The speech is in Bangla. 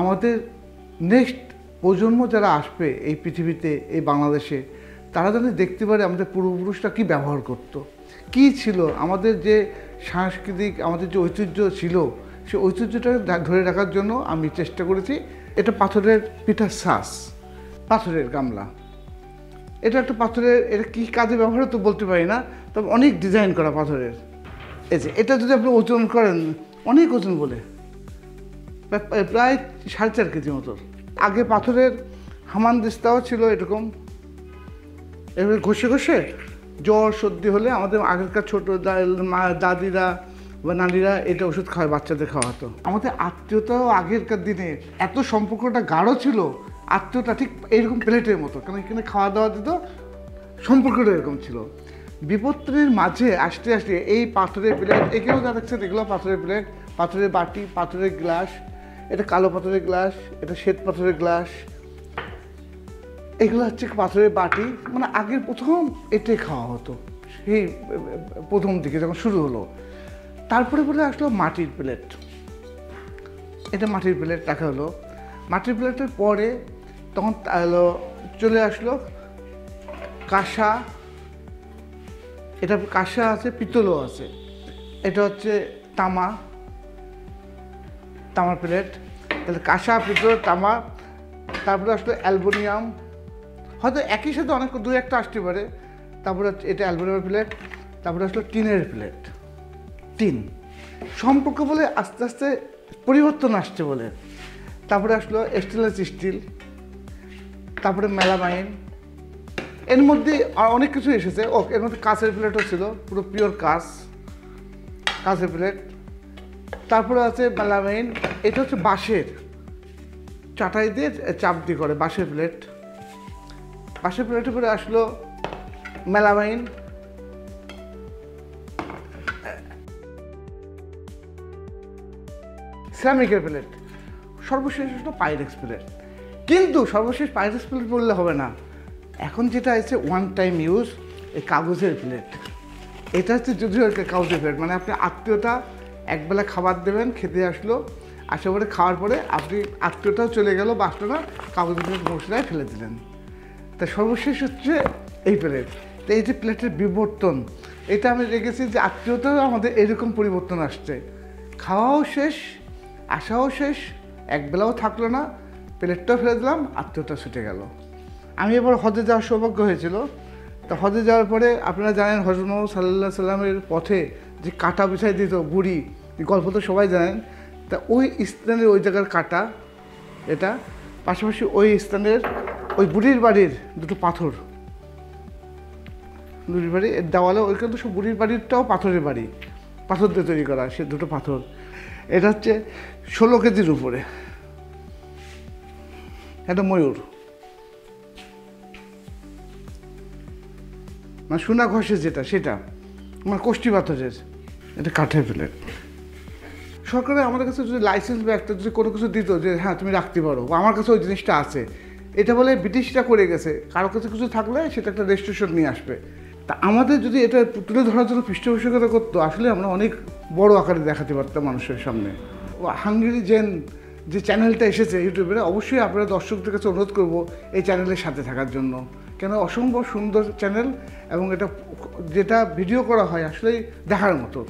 আমাদের নেক্সট প্রজন্ম যারা আসবে এই পৃথিবীতে, এই বাংলাদেশে, তারা যেন দেখতে পারে আমাদের পূর্বপুরুষরা কী ব্যবহার করতো, কী ছিল আমাদের যে সাংস্কৃতিক, আমাদের যে ঐতিহ্য ছিল, সেই ঐতিহ্যটা ধরে রাখার জন্য আমি চেষ্টা করেছি। এটা পাথরের পিঠার শ্বাস, পাথরের গামলা। এটা একটা পাথরের, এটা কী কাজে ব্যবহার তো বলতে পারি না, তবে অনেক ডিজাইন করা পাথরের। এই যে এটা যদি আপনি ওজন করেন, অনেক ওজন বলে, প্রায় 4.5 কেজি মতো। আগে পাথরের হামানদিস্তাও ছিল এরকম, এবার ঘষে ঘষে জ্বর সর্দি হলে আমাদের আগেরকার ছোটো দাদিরা বা নানিরা এটা ওষুধ খাওয়ায়, বাচ্চাদের খাওয়াতো। আমাদের আত্মীয়তাও আগেরকার দিনে এত সম্পর্কটা গাঢ় ছিল, আত্মীয়তা ঠিক এইরকম প্লেটের মতো, কারণ এখানে খাওয়া দাওয়া দিত, সম্পর্কটা এরকম ছিল। বিপত্তির মাঝে আসতে আসতে এই পাথরের প্লেট, এখানেও যা দেখছেন এগুলো পাথরের প্লেট, পাথরের বাটি, পাথরের গ্লাস, এটা কালো পাথরের গ্লাস, এটা শ্বেত পাথরের গ্লাস, এগুলো হচ্ছে পাথরের বাটি। মানে আগের প্রথম এটাই খাওয়া হতো, সেই প্রথম দিকে যখন শুরু হলো। তারপরে বলে আসলো মাটির প্লেট, এটা মাটির প্লেট রাখা হলো। মাটির প্লেটের পরে তখন চলে আসলো কাঁসা, এটা কাঁসা আছে, পিতলও আছে। এটা হচ্ছে তামার প্লেট, তাহলে কাঁসা, পিতল, তামা। তারপরে আসলো অ্যালুমিনিয়াম, হয়তো একই সাথে অনেক দু একটা আসতে পারে। তারপরে এটা অ্যালুমিনিয়ামের প্লেট। তারপরে আসলো টিনের প্লেট, টিন। সম্পর্ক বলে আস্তে আস্তে পরিবর্তন আসছে বলে। তারপরে আসলো স্টেনলেস স্টিল, তারপরে মেলামাইন, এর মধ্যে অনেক কিছু এসেছে। এর মধ্যে কাঁচের প্লেটও ছিল, পুরো পিওর কাঁচের প্লেট। তারপরে আছে মেলামাইন, এটা হচ্ছে বাঁশের, চাটাই দিয়ে চাপ দিয়ে করে বাঁশের প্লেট। বাঁশের প্লেটের পরে আসলো মেলামাইন, সিরামিকের প্লেট। সর্বশেষ আসলো পাইরেক্স প্লেট। কিন্তু সর্বশেষ পাইরেক্স প্লেট বললে হবে না, এখন যেটা আছে ওয়ান টাইম ইউজ, এই কাগজের প্লেট। এটা হচ্ছে যদিও একটা কাগজের প্লেট, মানে আপনি আত্মীয়তা একবেলা খাবার দেবেন, খেতে আসলো, আসার পরে খাওয়ার পরে আপনি আত্মীয়তাও চলে গেল, বাসলো না, কাগজের প্লেট মশলায় ফেলে দিলেন। তা সর্বশেষ হচ্ছে এই প্লেট। তো এই যে প্লেটের বিবর্তন, এটা আমি দেখেছি যে আত্মীয়তাও আমাদের এরকম পরিবর্তন আসছে। খাওয়াও শেষ, আসাও শেষ, একবেলাও থাকলো না, প্লেটটাও ফেলে দিলাম, আত্মীয়তা ছুটে গেল। আমি এবার হজে যাওয়ার সৌভাগ্য হয়েছিল। তা হজে যাওয়ার পরে আপনারা জানেন হযরত মুহাম্মদ সাল্লাল্লাহু আলাইহি সাল্লামের পথে যে কাঁটা বিছাই দিত বুড়ি, গল্প তো সবাই জানেন। তা ওই স্থানের ওই জায়গার কাঁটা এটা, পাশাপাশি ওই স্থানের ওই বুড়ির বাড়ির দুটো পাথর, বুড়ির বাড়ি এর দেওয়ালে, ওইখানে তো সব বুড়ির বাড়িরটাও পাথরের বাড়ি, পাথর দিয়ে তৈরি করা, সে দুটো পাথর। এটা হচ্ছে 16 কেজির উপরে, এটা ময়ূর, মানে সোনা ঘষে যেটা, সেটা মানে কোষ্ঠী পাথরের। এটা কাঠের প্লেট। সরকারে আমাদের কাছে যদি লাইসেন্স বা একটা যদি কোনো কিছু দিত যে হ্যাঁ তুমি রাখতে পারো, বা আমার কাছে ওই জিনিসটা আছে, এটা বলে ব্রিটিশরা করে গেছে, কারো কাছে কিছু থাকলে সেটা একটা রেজিস্ট্রেশন নিয়ে আসবে। তা আমাদের যদি এটা তুলে ধরার জন্য পৃষ্ঠপোষকতা করতো, আসলে আমরা অনেক বড় আকারে দেখাতে পারতাম মানুষের সামনে। হাঙ্গেরি জেন যে চ্যানেলটা এসেছে ইউটিউবে, অবশ্যই আপনারা দর্শকদের কাছে অনুরোধ করবো এই চ্যানেলের সাথে থাকার জন্য, কেন অসম্ভব সুন্দর চ্যানেল, এবং এটা যেটা ভিডিও করা হয় আসলেই দেখার মতো।